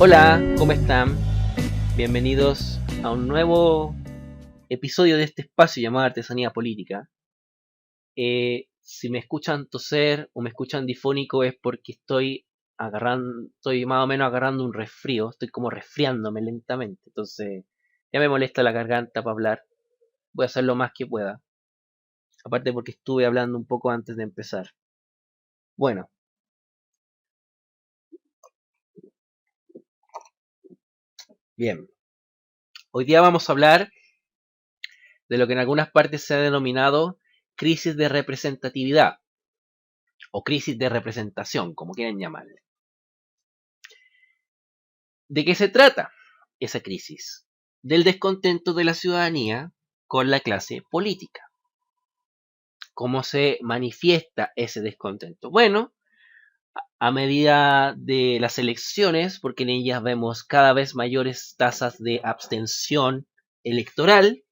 Hola, ¿cómo están? Bienvenidos a un nuevo episodio de este espacio llamado Artesanía Política. Si me escuchan toser o me escuchan difónico es porque estoy más o menos agarrando un resfrío, estoy como resfriándome lentamente, entonces ya me molesta la garganta para hablar. Voy a hacer lo más que pueda, aparte porque estuve hablando un poco antes de empezar. Bueno, bien, hoy día vamos a hablar de lo que en algunas partes se ha denominado crisis de representatividad o crisis de representación, como quieran llamarle. ¿De qué se trata esa crisis? Del descontento de la ciudadanía con la clase política. ¿Cómo se manifiesta ese descontento? Bueno, a medida de las elecciones, porque en ellas vemos cada vez mayores tasas de abstención electoral,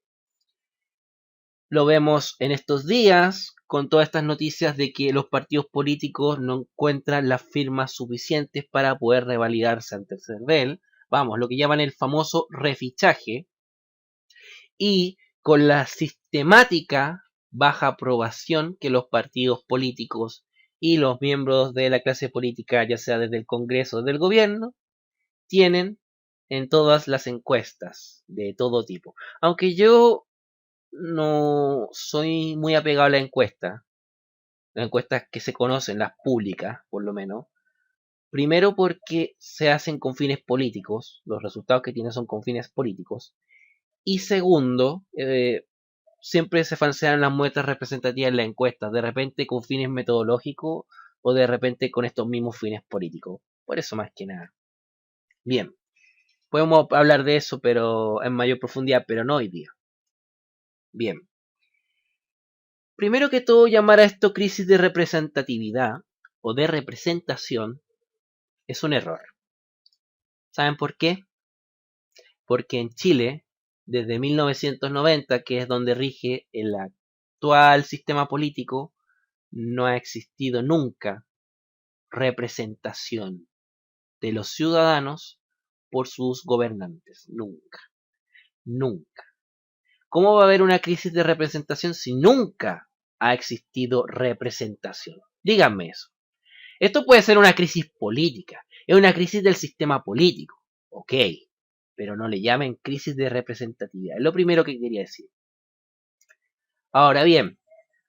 lo vemos en estos días con todas estas noticias de que los partidos políticos no encuentran las firmas suficientes para poder revalidarse ante el CERVEL. Vamos, lo que llaman el famoso refichaje. Y con la sistemática baja aprobación que los partidos políticos y los miembros de la clase política, ya sea desde el Congreso o del gobierno, tienen en todas las encuestas de todo tipo. Aunque yo no soy muy apegado a las encuestas que se conocen, las públicas por lo menos. Primero porque se hacen con fines políticos, los resultados que tienen son con fines políticos. Y segundo, siempre se falsean las muestras representativas en las encuestas, de repente con fines metodológicos o de repente con estos mismos fines políticos. Por eso más que nada. Bien, podemos hablar de eso pero en mayor profundidad, pero no hoy día. Bien. Primero que todo, llamar a esto crisis de representatividad o de representación es un error. ¿Saben por qué? Porque en Chile, desde 1990, que es donde rige el actual sistema político, no ha existido nunca representación de los ciudadanos por sus gobernantes. Nunca. Nunca. ¿Cómo va a haber una crisis de representación si nunca ha existido representación? Díganme eso. Esto puede ser una crisis política, es una crisis del sistema político, ok, pero no le llamen crisis de representatividad, es lo primero que quería decir. Ahora bien,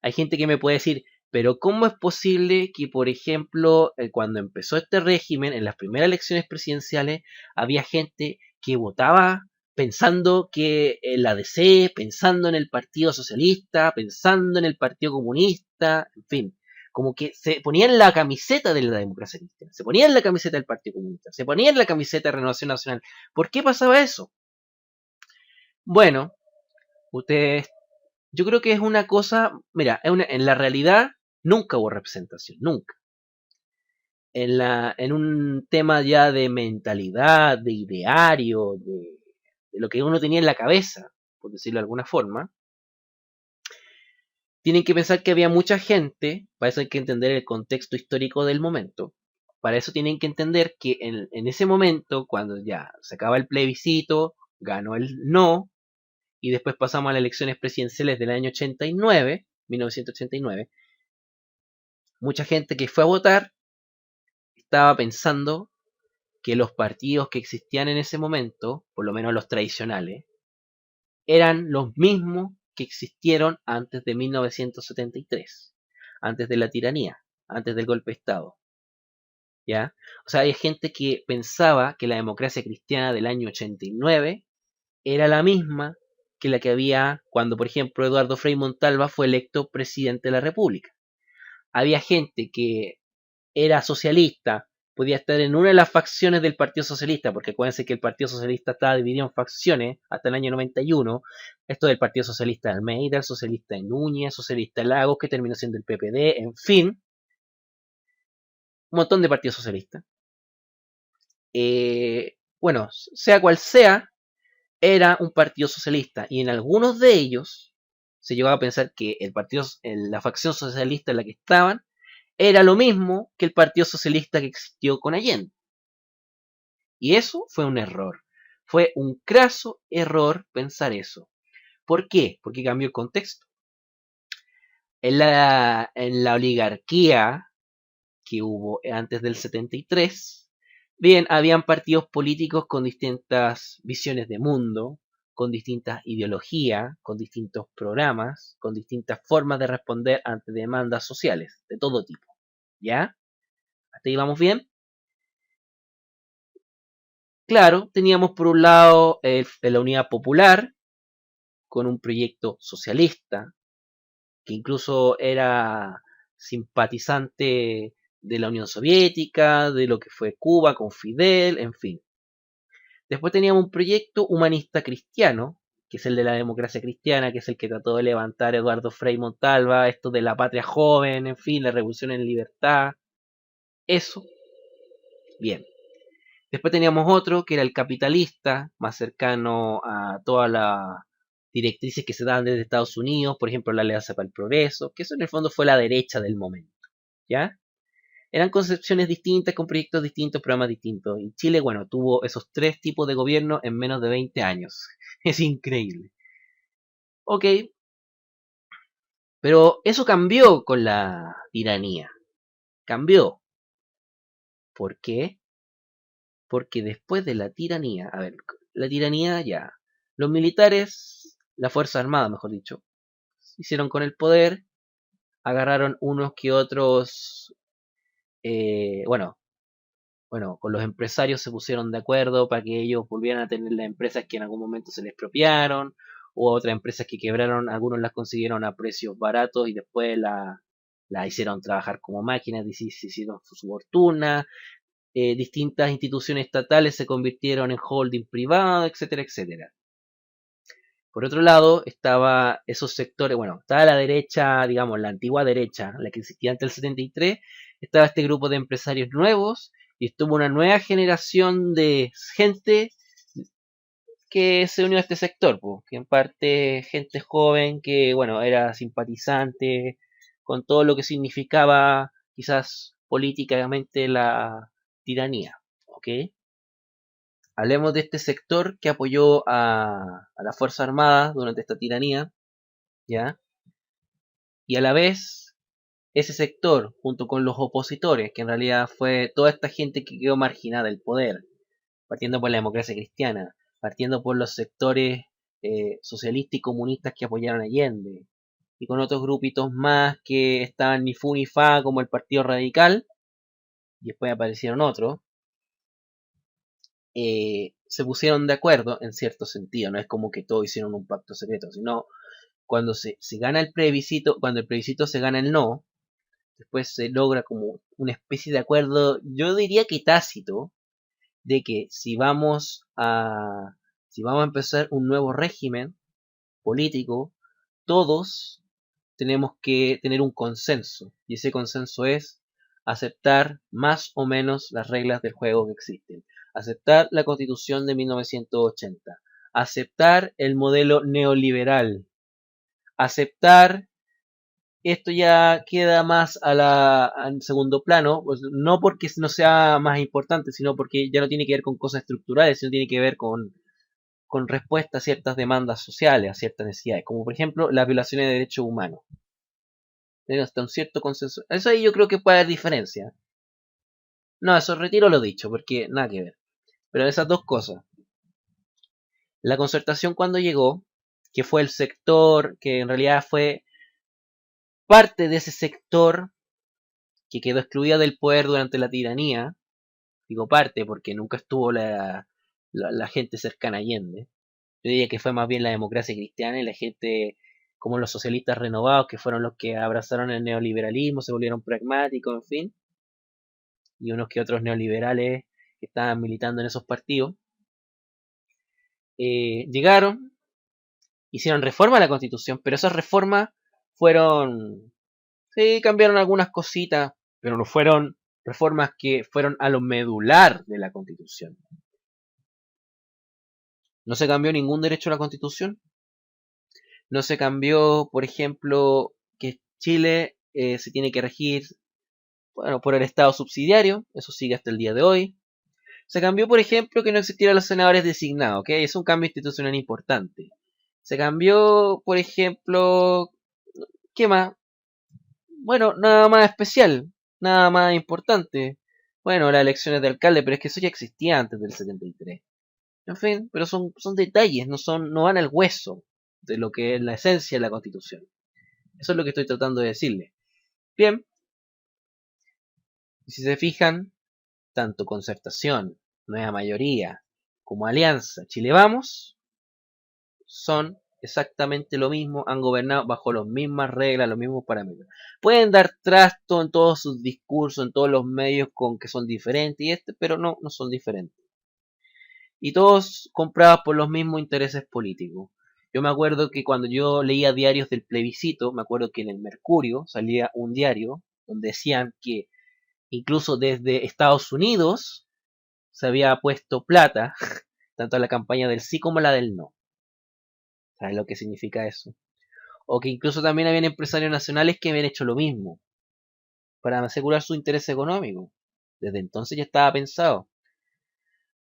hay gente que me puede decir, pero ¿cómo es posible que, por ejemplo, cuando empezó este régimen, en las primeras elecciones presidenciales, había gente que votaba pensando que en la DC, pensando en el Partido Socialista, pensando en el Partido Comunista, en fin, como que se ponían la camiseta de la democracia cristiana, se ponían la camiseta del Partido Comunista, se ponían la camiseta de Renovación Nacional? ¿Por qué pasaba eso? Bueno, ustedes, yo creo que es una cosa, mira, en la realidad nunca hubo representación, nunca. En un tema ya de mentalidad, de ideario, de lo que uno tenía en la cabeza, por decirlo de alguna forma, tienen que pensar que había mucha gente, para eso hay que entender el contexto histórico del momento, para eso tienen que entender que en ese momento, cuando ya se acaba el plebiscito, ganó el no, y después pasamos a las elecciones presidenciales del año 89, 1989, mucha gente que fue a votar estaba pensando que los partidos que existían en ese momento, por lo menos los tradicionales, eran los mismos que existieron antes de 1973, antes de la tiranía, antes del golpe de Estado. ¿Ya? O sea, hay gente que pensaba que la democracia cristiana del año 89 era la misma que la que había cuando, por ejemplo, Eduardo Frei Montalva fue electo presidente de la República. Había gente que era socialista, podía estar en una de las facciones del Partido Socialista, porque acuérdense que el Partido Socialista estaba dividido en facciones hasta el año 91, esto del Partido Socialista de Almeida, el Socialista de Núñez, el Socialista de Lagos, que terminó siendo el PPD, en fin, un montón de partidos socialistas. Bueno, sea cual sea, era un partido socialista, y en algunos de ellos se llegó a pensar que la facción socialista en la que estaban era lo mismo que el Partido Socialista que existió con Allende. Y eso fue un error. Fue un craso error pensar eso. ¿Por qué? Porque cambió el contexto. En la oligarquía que hubo antes del 73, bien, habían partidos políticos con distintas visiones de mundo, con distintas ideologías, con distintos programas, con distintas formas de responder ante demandas sociales de todo tipo. ¿Ya? ¿Hasta ahí vamos bien? Claro, teníamos por un lado la Unidad Popular, con un proyecto socialista, que incluso era simpatizante de la Unión Soviética, de lo que fue Cuba con Fidel, en fin. Después teníamos un proyecto humanista cristiano, que es el de la democracia cristiana, que es el que trató de levantar Eduardo Frei Montalva, esto de la patria joven, en fin, la revolución en libertad. Eso, bien. Después teníamos otro que era el capitalista, más cercano a todas las directrices que se daban desde Estados Unidos, por ejemplo la Alianza para el Progreso, que eso en el fondo fue la derecha del momento, ¿ya? Eran concepciones distintas, con proyectos distintos, programas distintos. Y Chile, bueno, tuvo esos tres tipos de gobierno en menos de 20 años. Es increíble. Ok, pero eso cambió con la tiranía. Cambió. ¿Por qué? Porque después de la tiranía, a ver, la tiranía ya, los militares, la Fuerza Armada, mejor dicho, hicieron con el poder, agarraron unos que otros, bueno, con los empresarios se pusieron de acuerdo para que ellos volvieran a tener las empresas que en algún momento se les expropiaron, o otras empresas que quebraron, algunos las consiguieron a precios baratos y después la hicieron trabajar como máquinas, se hicieron su fortuna, distintas instituciones estatales se convirtieron en holding privado, etcétera, etcétera. Por otro lado, estaba esos sectores, bueno, estaba la derecha, digamos, la antigua derecha, la que existía antes del 73, estaba este grupo de empresarios nuevos y estuvo una nueva generación de gente que se unió a este sector, pues, que en parte gente joven que, bueno, era simpatizante con todo lo que significaba quizás políticamente la tiranía, ¿ok? Hablemos de este sector que apoyó a las Fuerzas Armadas durante esta tiranía, ¿ya? Y a la vez, ese sector, junto con los opositores, que en realidad fue toda esta gente que quedó marginada del poder, partiendo por la democracia cristiana, partiendo por los sectores socialistas y comunistas que apoyaron a Allende, y con otros grupitos más que estaban ni fu ni fa, como el Partido Radical, y después aparecieron otros, se pusieron de acuerdo en cierto sentido, no es como que todos hicieron un pacto secreto, sino cuando se gana el plebiscito, cuando el plebiscito se gana el no, después se logra como una especie de acuerdo, yo diría que tácito, de que si vamos a empezar un nuevo régimen político, todos tenemos que tener un consenso, y ese consenso es aceptar más o menos las reglas del juego que existen, aceptar la Constitución de 1980, aceptar el modelo neoliberal, aceptar. Esto ya queda más al segundo plano, pues no porque no sea más importante, sino porque ya no tiene que ver con cosas estructurales, sino tiene que ver con respuesta a ciertas demandas sociales, a ciertas necesidades, como por ejemplo las violaciones de derechos humanos. Tiene hasta un cierto consenso. Eso ahí yo creo que puede haber diferencia. No, eso retiro lo dicho, porque nada que ver. Pero esas dos cosas. La concertación cuando llegó, que fue el sector, que en realidad fue parte de ese sector que quedó excluida del poder durante la tiranía, digo parte porque nunca estuvo la gente cercana a Allende. Yo diría que fue más bien la democracia cristiana y la gente como los socialistas renovados, que fueron los que abrazaron el neoliberalismo, se volvieron pragmáticos, en fin, y unos que otros neoliberales que estaban militando en esos partidos, llegaron, hicieron reforma a la constitución, pero esas reformas fueron, sí, cambiaron algunas cositas, pero no fueron reformas que fueron a lo medular de la constitución. No se cambió ningún derecho a la constitución. No se cambió, por ejemplo, que Chile se tiene que regir, bueno, por el Estado subsidiario. Eso sigue hasta el día de hoy. Se cambió, por ejemplo, que no existieran los senadores designados, ¿ok? Es un cambio institucional importante. Se cambió, por ejemplo, ¿qué más? Bueno, nada más especial, nada más importante. Bueno, las elecciones de alcalde, pero es que eso ya existía antes del 73. En fin, pero son detalles, no van al hueso de lo que es la esencia de la Constitución. Eso es lo que estoy tratando de decirle. Bien, y si se fijan, tanto Concertación, Nueva Mayoría, como Alianza, Chile Vamos, son exactamente lo mismo, han gobernado bajo las mismas reglas, los mismos parámetros. Pueden dar trasto en todos sus discursos, en todos los medios con que son diferentes y pero no son diferentes. Y todos comprados por los mismos intereses políticos. Yo me acuerdo que cuando yo leía diarios del plebiscito, me acuerdo que en el Mercurio salía un diario donde decían que incluso desde Estados Unidos se había puesto plata, tanto en la campaña del sí como la del no. ¿Sabes lo que significa eso? O que incluso también habían empresarios nacionales que habían hecho lo mismo para asegurar su interés económico. Desde entonces ya estaba pensado.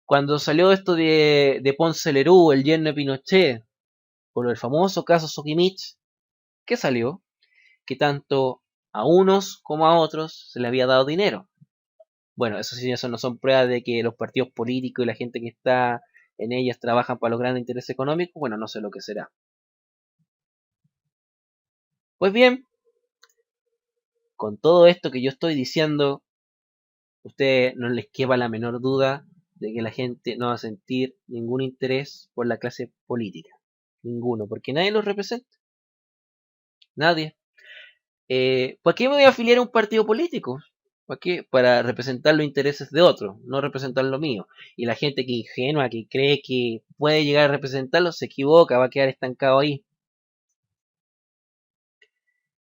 Cuando salió esto de Ponce Lerú, el yerno de Pinochet, por el famoso caso Sokimich, ¿qué salió? Que tanto a unos como a otros se les había dado dinero. Bueno, eso no son pruebas de que los partidos políticos y la gente que está en ellas trabajan para los grandes intereses económicos. Bueno, no sé lo que será. Pues bien, con todo esto que yo estoy diciendo, ustedes no les quepa la menor duda de que la gente no va a sentir ningún interés por la clase política. Ninguno, porque nadie los representa. Nadie. ¿Para qué me voy a afiliar a un partido político? ¿Para qué? Para representar los intereses de otros, no representar lo mío. Y la gente que ingenua, que cree que puede llegar a representarlo, se equivoca, va a quedar estancado ahí.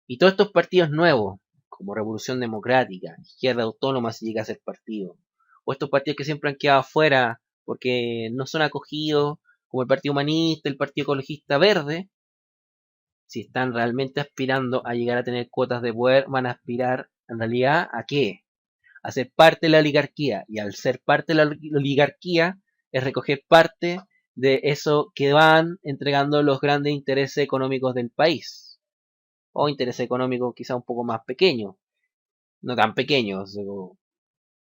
Y todos estos partidos nuevos, como Revolución Democrática, Izquierda Autónoma si llega a ser partido, o estos partidos que siempre han quedado afuera porque no son acogidos, como el Partido Humanista, el Partido Ecologista Verde, si están realmente aspirando a llegar a tener cuotas de poder, van a aspirar en realidad a qué? A ser parte de la oligarquía. Y al ser parte de la oligarquía es recoger parte de eso que van entregando los grandes intereses económicos del país. O intereses económicos quizá un poco más pequeños. No tan pequeños.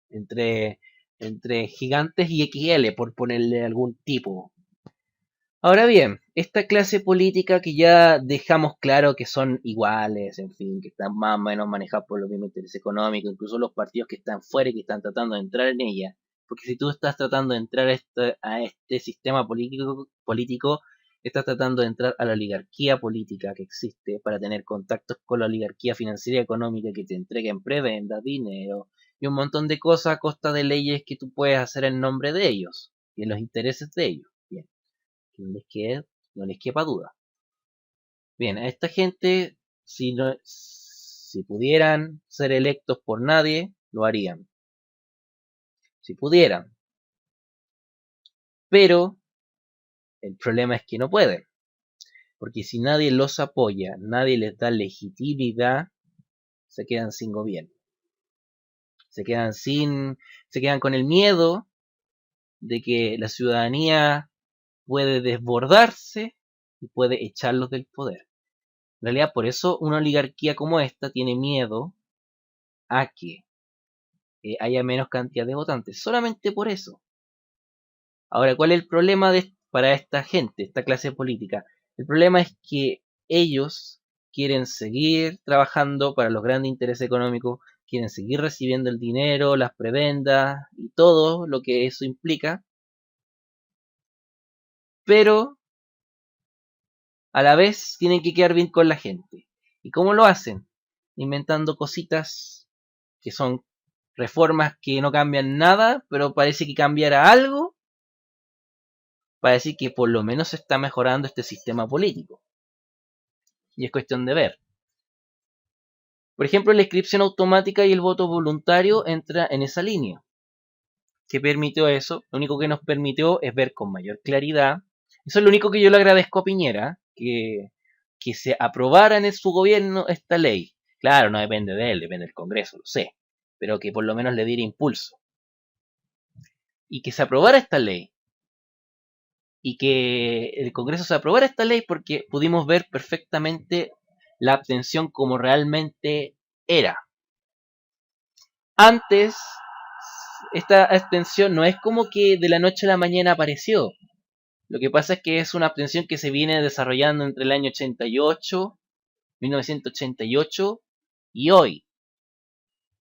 Entre, entre gigantes y XL, por ponerle algún tipo. Ahora bien, esta clase política que ya dejamos claro que son iguales, en fin, que están más o menos manejados por los mismos intereses económicos, incluso los partidos que están fuera y que están tratando de entrar en ella, porque si tú estás tratando de entrar a este sistema político, estás tratando de entrar a la oligarquía política que existe para tener contactos con la oligarquía financiera y económica que te entreguen prebenda, dinero y un montón de cosas a costa de leyes que tú puedes hacer en nombre de ellos y en los intereses de ellos. Bien, que no les quepa duda. Bien, a esta gente, si pudieran ser electos por nadie, lo harían. Si pudieran. Pero el problema es que no pueden. Porque si nadie los apoya, nadie les da legitimidad, se quedan sin gobierno. Se quedan con el miedo de que la ciudadanía puede desbordarse y puede echarlos del poder. En realidad, por eso una oligarquía como esta tiene miedo a que haya menos cantidad de votantes. Solamente por eso. Ahora, ¿cuál es el problema para esta gente, esta clase política? El problema es que ellos quieren seguir trabajando para los grandes intereses económicos, quieren seguir recibiendo el dinero, las prebendas y todo lo que eso implica, pero a la vez tienen que quedar bien con la gente. ¿Y cómo lo hacen? Inventando cositas que son reformas que no cambian nada, pero parece que cambiará algo para decir que por lo menos se está mejorando este sistema político. Y es cuestión de ver. Por ejemplo, la inscripción automática y el voto voluntario entra en esa línea. ¿Qué permitió eso? Lo único que nos permitió es ver con mayor claridad. Eso es lo único que yo le agradezco a Piñera, que se aprobara en su gobierno esta ley. Claro, no depende de él, depende del Congreso, lo sé. Pero que por lo menos le diera impulso. y que se aprobara esta ley. Y que el Congreso se aprobara esta ley porque pudimos ver perfectamente la abstención como realmente era. Antes, esta abstención no es como que de la noche a la mañana apareció. Lo que pasa es que es una abstención que se viene desarrollando entre el año 88, 1988 y hoy.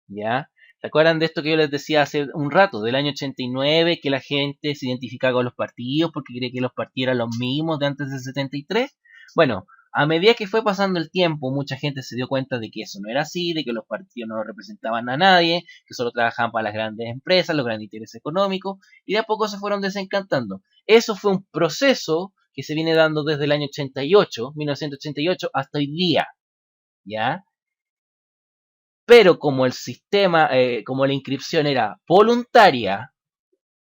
¿Ya? ¿Se acuerdan de esto que yo les decía hace un rato, del año 89, que la gente se identificaba con los partidos porque creía que los partidos eran los mismos de antes del 73? Bueno, a medida que fue pasando el tiempo, mucha gente se dio cuenta de que eso no era así, de que los partidos no representaban a nadie, que solo trabajaban para las grandes empresas, los grandes intereses económicos, y de a poco se fueron desencantando. Eso fue un proceso que se viene dando desde el año 88, 1988, hasta hoy día, ¿ya? Pero como el sistema, como la inscripción era voluntaria,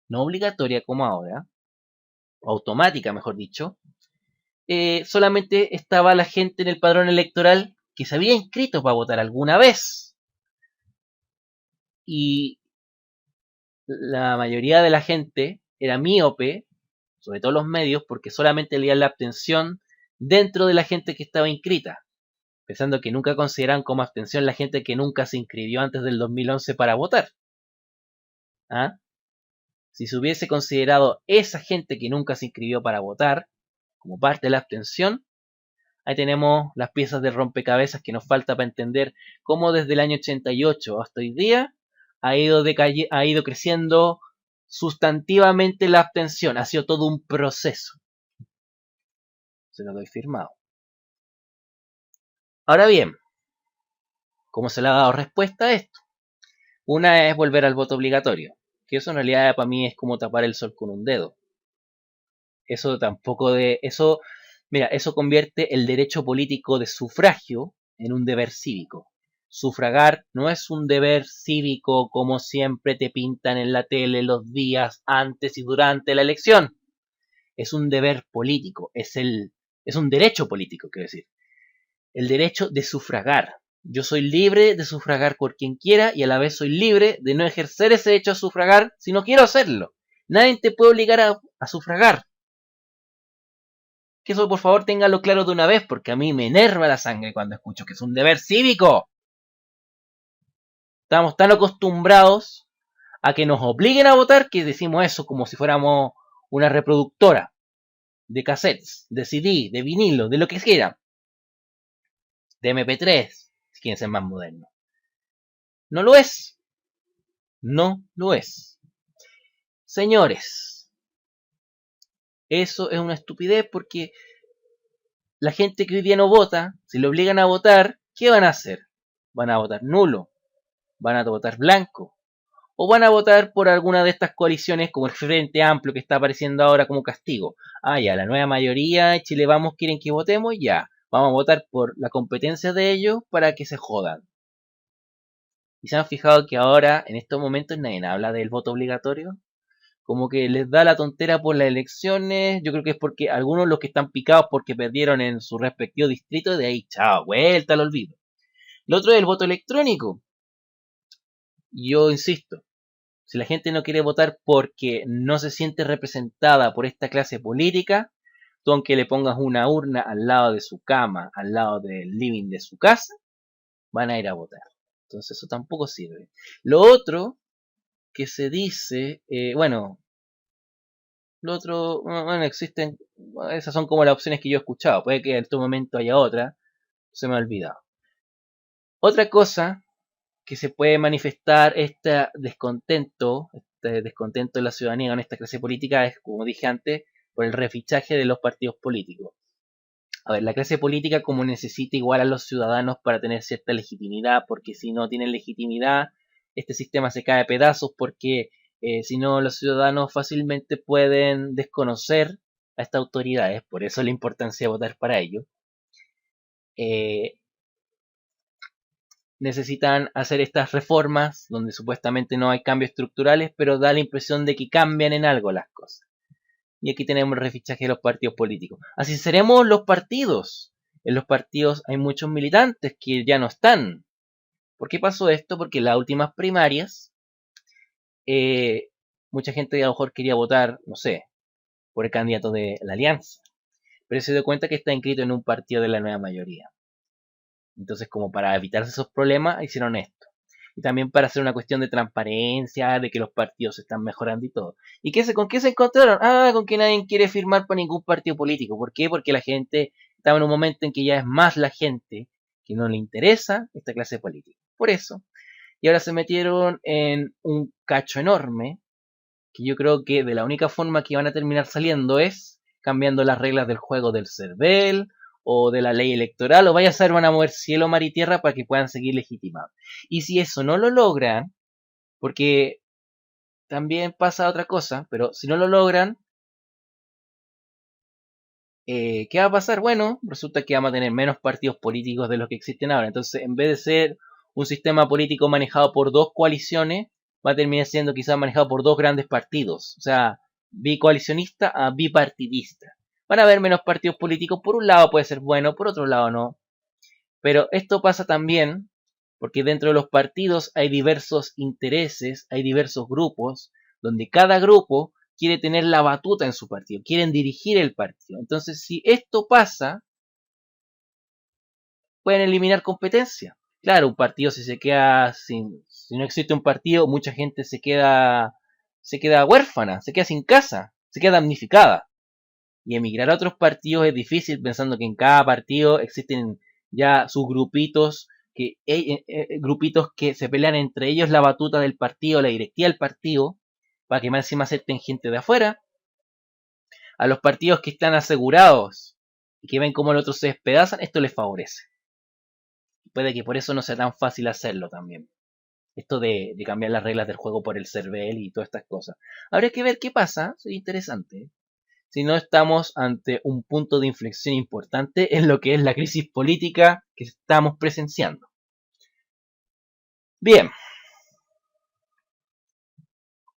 no obligatoria como ahora, automática mejor dicho, solamente estaba la gente en el padrón electoral que se había inscrito para votar alguna vez. Y la mayoría de la gente era míope, sobre todo los medios, porque solamente leían la abstención dentro de la gente que estaba inscrita, pensando que nunca consideran como abstención la gente que nunca se inscribió antes del 2011 para votar. ¿Ah? Si se hubiese considerado esa gente que nunca se inscribió para votar como parte de la abstención, ahí tenemos las piezas de rompecabezas que nos falta para entender cómo desde el año 88 hasta hoy día ha ido creciendo sustantivamente la abstención. Ha sido todo un proceso. Se lo doy firmado. Ahora bien, ¿cómo se le ha dado respuesta a esto? Una es volver al voto obligatorio, que eso en realidad para mí es como tapar el sol con un dedo. Eso tampoco de... Eso, mira, eso convierte el derecho político de sufragio en un deber cívico. Sufragar no es un deber cívico como siempre te pintan en la tele los días antes y durante la elección. Es un deber político, es un derecho político, quiero decir. El derecho de sufragar. Yo soy libre de sufragar por quien quiera y a la vez soy libre de no ejercer ese derecho a sufragar si no quiero hacerlo. Nadie te puede obligar a sufragar. Que eso por favor téngalo claro de una vez, porque a mí me enerva la sangre cuando escucho que es un deber cívico. Estamos tan acostumbrados a que nos obliguen a votar que decimos eso como si fuéramos una reproductora de cassettes, de CD, de vinilo, de lo que quiera, de MP3, si quieren ser más modernos. No lo es. No lo es. Señores, eso es una estupidez porque la gente que hoy día no vota, si le obligan a votar, ¿qué van a hacer? Van a votar nulo, van a votar blanco, o van a votar por alguna de estas coaliciones como el Frente Amplio que está apareciendo ahora como castigo. Ah, ya, la nueva mayoría, Chile Vamos quieren que votemos, ya, vamos a votar por la competencia de ellos para que se jodan. ¿Y se han fijado que ahora, en estos momentos, nadie habla del voto obligatorio? Como que les da la tontera por las elecciones. Yo creo que es porque algunos los que están picados porque perdieron en su respectivo distrito, de ahí, chao, vuelta al olvido. Lo otro es el voto electrónico. Yo insisto, si la gente no quiere votar porque no se siente representada por esta clase política, tú aunque le pongas una urna al lado de su cama, al lado del living de su casa, van a ir a votar. Entonces eso tampoco sirve. Lo otro que se dice, existen, esas son como las opciones que yo he escuchado. Puede que en este momento haya otra, se me ha olvidado. Otra cosa que se puede manifestar este descontento de la ciudadanía con esta clase política es, como dije antes, por el refichaje de los partidos políticos. A ver, la clase política como necesita igual a los ciudadanos para tener cierta legitimidad, porque si no tienen legitimidad, este sistema se cae a pedazos, porque si no los ciudadanos fácilmente pueden desconocer a estas autoridades, por eso la importancia de votar para ello. Necesitan hacer estas reformas donde supuestamente no hay cambios estructurales, pero da la impresión de que cambian en algo las cosas. Y aquí tenemos el refichaje de los partidos políticos. Así seremos los partidos. En los partidos hay muchos militantes que ya no están. ¿Por qué pasó esto? Porque en las últimas primarias mucha gente a lo mejor quería votar, no sé, por el candidato de la Alianza, pero se dio cuenta que está inscrito en un partido de la nueva mayoría. Entonces, como para evitarse esos problemas, hicieron esto. Y también para hacer una cuestión de transparencia, de que los partidos se están mejorando y todo. ¿Y con qué se encontraron? Ah, con que nadie quiere firmar para ningún partido político. ¿Por qué? Porque la gente estaba en un momento en que ya es más la gente que no le interesa esta clase política. Por eso. Y ahora se metieron en un cacho enorme, que yo creo que de la única forma que van a terminar saliendo es cambiando las reglas del juego del CERVEL o de la ley electoral, o vaya a ser, van a mover cielo, mar y tierra para que puedan seguir legitimados. Y si eso no lo logran, porque también pasa otra cosa, pero si no lo logran, ¿qué va a pasar? Bueno, resulta que vamos a tener menos partidos políticos de los que existen ahora. Entonces, en vez de ser un sistema político manejado por dos coaliciones, va a terminar siendo quizás manejado por dos grandes partidos. O sea, bicoalicionista a bipartidista. Van a haber menos partidos políticos. Por un lado puede ser bueno, por otro lado no. Pero esto pasa también porque dentro de los partidos hay diversos intereses, hay diversos grupos, donde cada grupo quiere tener la batuta en su partido, quieren dirigir el partido. Entonces, si esto pasa, pueden eliminar competencia. Claro, un partido si se queda si no existe un partido, mucha gente se queda huérfana, se queda sin casa, se queda damnificada. Y emigrar a otros partidos es difícil pensando que en cada partido existen ya sus grupitos que se pelean entre ellos la batuta del partido, la directiva del partido, para que más encima acepten gente de afuera. A los partidos que están asegurados y que ven cómo los otros se despedazan, esto les favorece. Puede que por eso no sea tan fácil hacerlo también. Esto de cambiar las reglas del juego por el CERVEL y todas estas cosas. Habría que ver qué pasa, sería interesante. Si no estamos ante un punto de inflexión importante en lo que es la crisis política que estamos presenciando. Bien,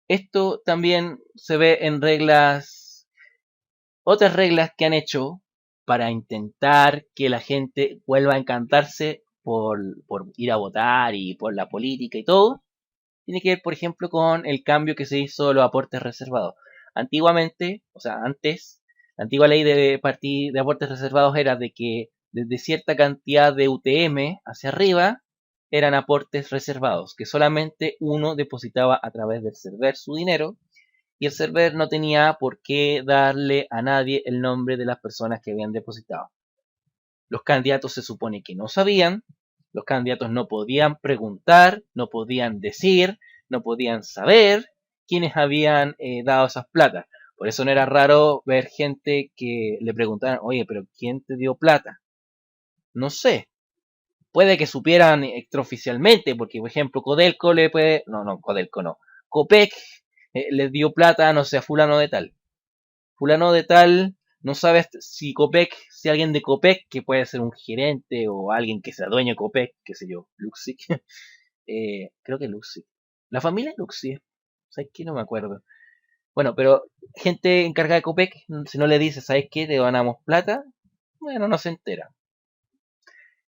esto también se ve en otras reglas que han hecho para intentar que la gente vuelva a encantarse por ir a votar y por la política y todo. Tiene que ver, por ejemplo, con el cambio que se hizo de los aportes reservados. Antiguamente, o sea, antes, la antigua ley de aportes reservados era de que desde cierta cantidad de UTM hacia arriba eran aportes reservados, que solamente uno depositaba a través del server su dinero y el server no tenía por qué darle a nadie el nombre de las personas que habían depositado. Los candidatos se supone que no sabían, los candidatos no podían preguntar, no podían decir, no podían saber quiénes habían dado esas platas. Por eso no era raro ver gente que le preguntaran, oye, pero ¿quién te dio plata? No sé. Puede que supieran extraoficialmente, porque por ejemplo Codelco le puede, no, Codelco no, Copec le dio plata, no sé, a fulano de tal. Fulano de tal no sabe si Copec, si alguien de Copec, que puede ser un gerente o alguien que sea dueño de Copec, qué sé yo, Luxic, creo que Luxic. La familia Luxic, ¿sabes qué? No me acuerdo. Bueno, pero gente encargada de Copec, si no le dice, ¿sabes qué? Te donamos plata, bueno, no se entera.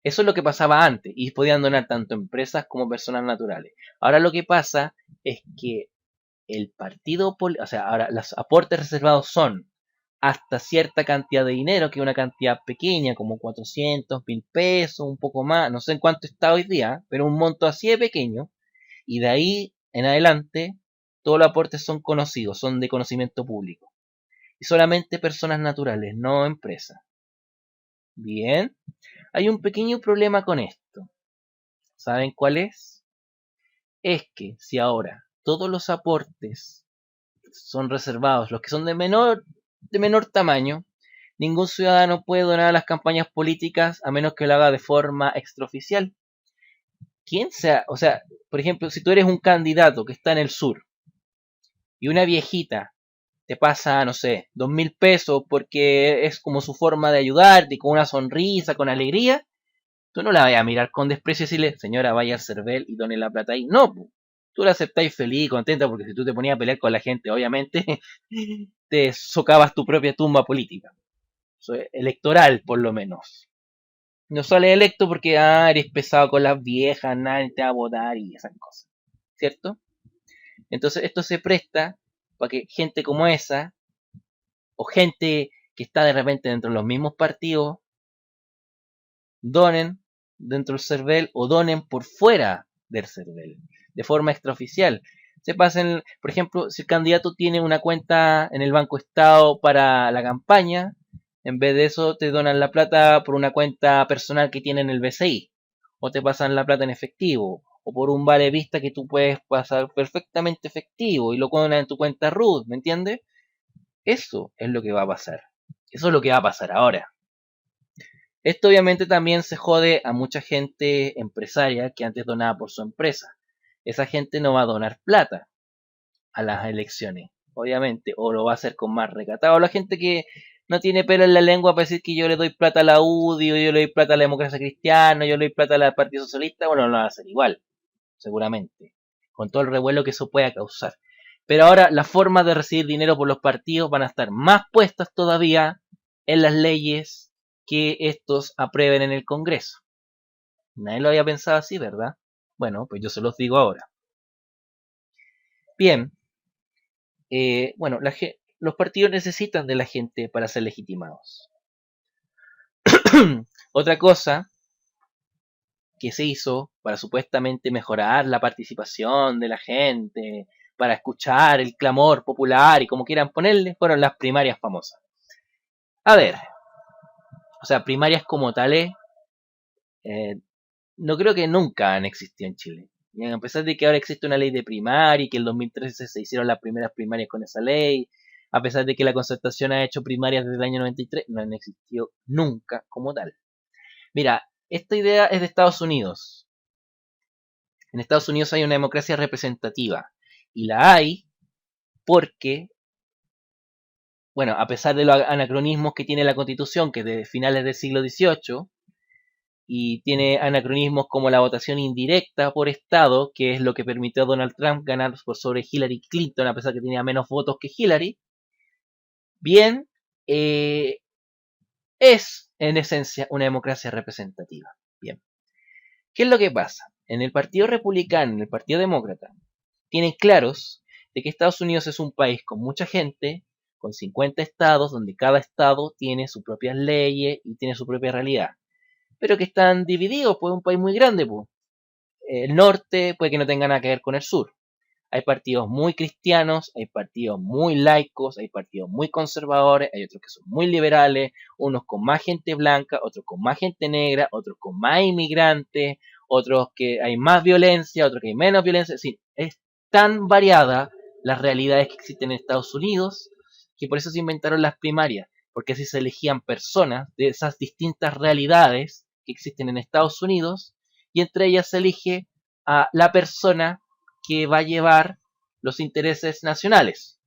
Eso es lo que pasaba antes y podían donar tanto empresas como personas naturales. Ahora lo que pasa es que el partido, o sea, ahora los aportes reservados son hasta cierta cantidad de dinero, que es una cantidad pequeña, como 400.000 pesos, un poco más, no sé en cuánto está hoy día, pero un monto así de pequeño, y de ahí en adelante todos los aportes son conocidos, son de conocimiento público, y solamente personas naturales, no empresas. Bien, hay un pequeño problema con esto. ¿Saben cuál es? Es que si ahora todos los aportes son reservados, los que son de menor tamaño, ningún ciudadano puede donar a las campañas políticas a menos que lo haga de forma extraoficial. ¿Quién sea? O sea, por ejemplo, si tú eres un candidato que está en el sur y una viejita te pasa, no sé, 2.000 pesos porque es como su forma de ayudarte y con una sonrisa, con alegría, tú no la vayas a mirar con desprecio y decirle, señora, vaya al CERVEL y done la plata ahí. No, tú la aceptáis feliz y contenta porque si tú te ponías a pelear con la gente, obviamente te socavas tu propia tumba política. Electoral, por lo menos. No sale electo porque eres pesado con las viejas, nadie te va a votar y esas cosas. ¿Cierto? Entonces esto se presta para que gente como esa, o gente que está de repente dentro de los mismos partidos, donen dentro del CERVEL o donen por fuera del CERVEL, de forma extraoficial. Se pasen, por ejemplo, si el candidato tiene una cuenta en el Banco Estado para la campaña, en vez de eso te donan la plata por una cuenta personal que tiene en el BCI, o te pasan la plata en efectivo, o por un vale vista que tú puedes pasar perfectamente efectivo y lo donan en tu cuenta RUT, ¿me entiendes? Eso es lo que va a pasar. Eso es lo que va a pasar ahora. Esto obviamente también se jode a mucha gente empresaria que antes donaba por su empresa. Esa gente no va a donar plata a las elecciones, obviamente, o lo va a hacer con más recatado. La gente que no tiene pelo en la lengua para decir que yo le doy plata a la UDI, o yo le doy plata a la democracia cristiana, yo le doy plata al Partido Socialista, bueno, lo va a hacer igual, seguramente, con todo el revuelo que eso pueda causar. Pero ahora las formas de recibir dinero por los partidos van a estar más puestas todavía en las leyes que estos aprueben en el Congreso. Nadie lo había pensado así, ¿verdad? Bueno, pues yo se los digo ahora. Bien, bueno, los partidos necesitan de la gente para ser legitimados. Otra cosa que se hizo para supuestamente mejorar la participación de la gente, para escuchar el clamor popular y como quieran ponerle, fueron las primarias famosas. A ver, o sea, primarias como tales, no creo que nunca han existido en Chile. Y a pesar de que ahora existe una ley de primaria y que en 2013 se hicieron las primeras primarias con esa ley, a pesar de que la Concertación ha hecho primarias desde el año 93, no han existido nunca como tal. Mira, esta idea es de Estados Unidos. En Estados Unidos hay una democracia representativa y la hay porque, bueno, a pesar de los anacronismos que tiene la Constitución, que es de finales del siglo XVIII, y tiene anacronismos como la votación indirecta por estado, que es lo que permitió a Donald Trump ganar por sobre Hillary Clinton, a pesar de que tenía menos votos que Hillary, bien, es en esencia una democracia representativa. Bien, ¿qué es lo que pasa? En el Partido Republicano, en el Partido Demócrata, tienen claros de que Estados Unidos es un país con mucha gente, con 50 estados, donde cada estado tiene sus propias leyes y tiene su propia realidad, pero que están divididos, pues es un país muy grande, pues. El norte puede que no tenga nada que ver con el sur. Hay partidos muy cristianos, hay partidos muy laicos, hay partidos muy conservadores, hay otros que son muy liberales, unos con más gente blanca, otros con más gente negra, otros con más inmigrantes, otros que hay más violencia, otros que hay menos violencia. Es decir, es tan variada las realidades que existen en Estados Unidos que por eso se inventaron las primarias, porque así se elegían personas de esas distintas realidades que existen en Estados Unidos y entre ellas se elige a la persona que va a llevar los intereses nacionales.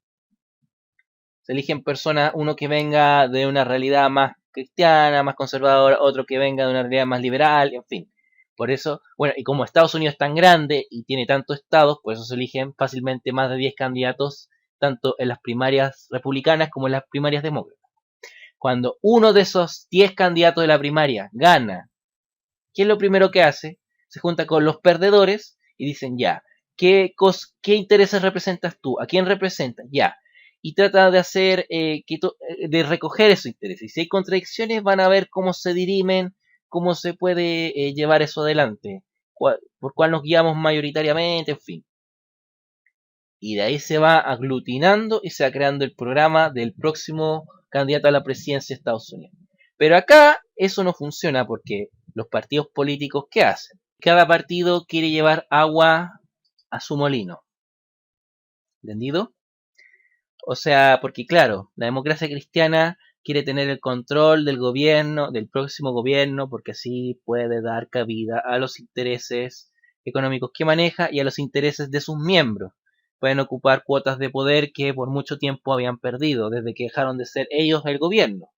Se eligen personas, uno que venga de una realidad más cristiana, más conservadora, otro que venga de una realidad más liberal, en fin. Por eso, bueno, y como Estados Unidos es tan grande y tiene tantos estados, por eso se eligen fácilmente más de 10 candidatos, tanto en las primarias republicanas como en las primarias demócratas. Cuando uno de esos 10 candidatos de la primaria gana, ¿qué es lo primero que hace? Se junta con los perdedores y dicen ya, ¿qué intereses representas tú? ¿A quién representas? Ya. Y trata de hacer, de recoger esos intereses. Y si hay contradicciones, van a ver cómo se dirimen, cómo se puede llevar eso adelante, por cuál nos guiamos mayoritariamente, en fin. Y de ahí se va aglutinando y se va creando el programa del próximo candidato a la presidencia de Estados Unidos. Pero acá eso no funciona porque los partidos políticos, ¿qué hacen? Cada partido quiere llevar agua a su molino. ¿Entendido? O sea, porque claro, la democracia cristiana quiere tener el control del gobierno, del próximo gobierno, porque así puede dar cabida a los intereses económicos que maneja y a los intereses de sus miembros. Pueden ocupar cuotas de poder que por mucho tiempo habían perdido, desde que dejaron de ser ellos el gobierno.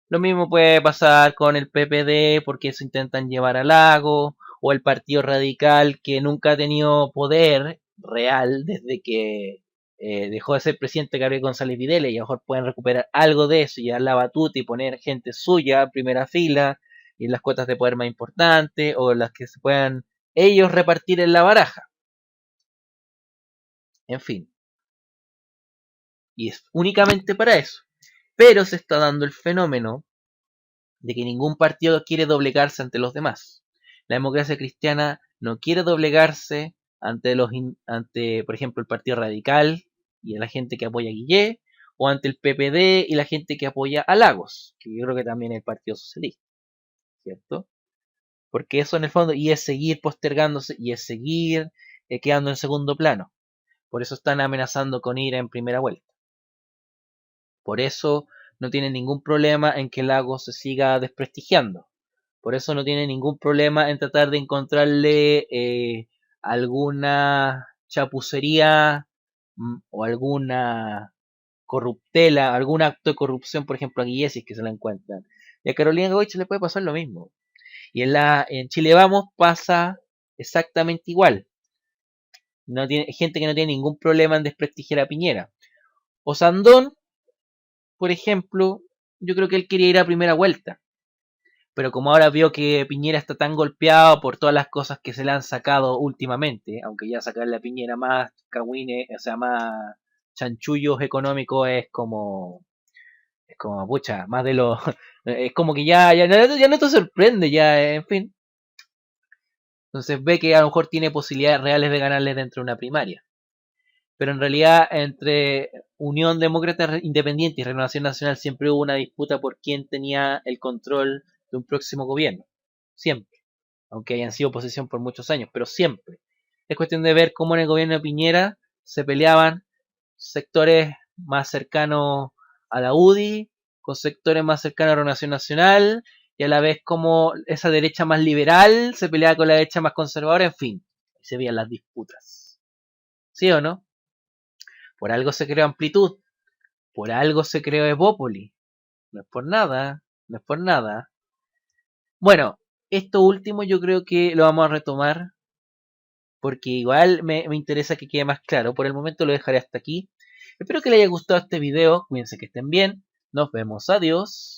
Lo mismo puede pasar con el PPD, porque eso intentan llevar al lago, o el Partido Radical, que nunca ha tenido poder real desde que dejó de ser presidente Gabriel González Videla, y a lo mejor pueden recuperar algo de eso y dar la batuta y poner gente suya en primera fila, y en las cuotas de poder más importantes, o las que se puedan ellos repartir en la baraja. En fin. y es únicamente para eso. Pero se está dando el fenómeno de que ningún partido quiere doblegarse ante los demás. La democracia cristiana no quiere doblegarse ante, por ejemplo, el Partido Radical y a la gente que apoya a Guillé, o ante el PPD y la gente que apoya a Lagos, que yo creo que también es el Partido Socialista, ¿cierto? Porque eso en el fondo y es seguir postergándose y es seguir quedando en segundo plano. Por eso están amenazando con ir en primera vuelta. Por eso no tienen ningún problema en que Lagos se siga desprestigiando. Por eso no tienen ningún problema en tratar de encontrarle alguna chapucería o alguna corruptela, algún acto de corrupción, por ejemplo, a Guillesis que se la encuentran. Y a Carolina Goich le puede pasar lo mismo. Y en Chile Vamos pasa exactamente igual. No tiene, gente que no tiene ningún problema en desprestigiar a Piñera. O Sandón, por ejemplo, yo creo que él quería ir a primera vuelta. Pero como ahora vio que Piñera está tan golpeado por todas las cosas que se le han sacado últimamente, aunque ya sacarle a Piñera más cagüines, o sea, más chanchullos económicos es como, pucha, más de lo, es como que ya no te sorprende, ya, en fin. Entonces ve que a lo mejor tiene posibilidades reales de ganarle dentro de una primaria. Pero en realidad entre Unión Demócrata Independiente y Renovación Nacional siempre hubo una disputa por quién tenía el control de un próximo gobierno. Siempre. Aunque hayan sido oposición por muchos años, pero siempre. Es cuestión de ver cómo en el gobierno de Piñera se peleaban sectores más cercanos a la UDI, con sectores más cercanos a Renovación Nacional, y a la vez como esa derecha más liberal se peleaba con la derecha más conservadora, en fin, se veían las disputas. ¿Sí o no? Por algo se creó Amplitud, por algo se creó Evópoli. No es por nada, no es por nada. Bueno, esto último yo creo que lo vamos a retomar porque igual me interesa que quede más claro. Por el momento lo dejaré hasta aquí. Espero que les haya gustado este video. Cuídense que estén bien. Nos vemos. Adiós.